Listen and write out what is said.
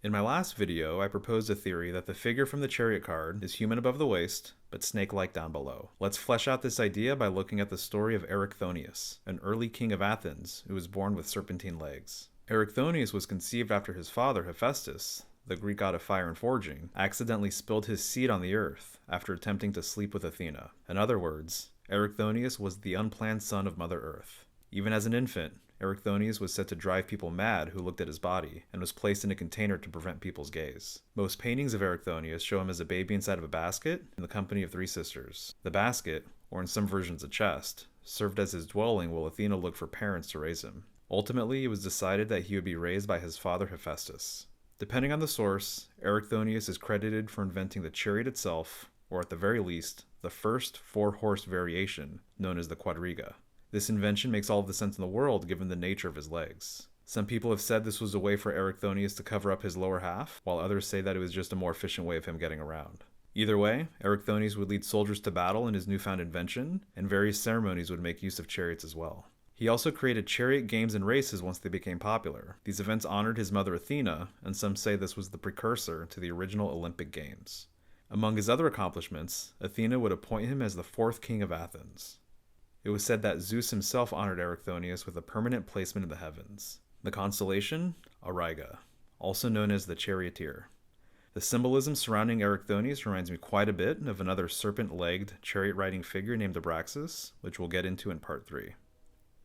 In my last video, I proposed a theory that the figure from the Chariot card is human above the waist, but snake-like down below. Let's flesh out this idea by looking at the story of Erichthonius, an early king of Athens who was born with serpentine legs. Erichthonius was conceived after his father, Hephaestus, the Greek god of fire and forging, accidentally spilled his seed on the earth after attempting to sleep with Athena. In other words, Erichthonius was the unplanned son of Mother Earth. Even as an infant, Erichthonius was said to drive people mad who looked at his body, and was placed in a container to prevent people's gaze. Most paintings of Erichthonius show him as a baby inside of a basket in the company of three sisters. The basket, or in some versions a chest, served as his dwelling while Athena looked for parents to raise him. Ultimately, it was decided that he would be raised by his father Hephaestus. Depending on the source, Erichthonius is credited for inventing the chariot itself, or at the very least, the first four-horse variation, known as the quadriga. This invention makes all of the sense in the world given the nature of his legs. Some people have said this was a way for Erichthonius to cover up his lower half, while others say that it was just a more efficient way of him getting around. Either way, Erichthonius would lead soldiers to battle in his newfound invention, and various ceremonies would make use of chariots as well. He also created chariot games and races once they became popular. These events honored his mother Athena, and some say this was the precursor to the original Olympic Games. Among his other accomplishments, Athena would appoint him as the fourth king of Athens. It was said that Zeus himself honored Erichthonius with a permanent placement in the heavens. The constellation? Auriga, also known as the Charioteer. The symbolism surrounding Erichthonius reminds me quite a bit of another serpent-legged chariot-riding figure named Abraxas, which we'll get into in part 3.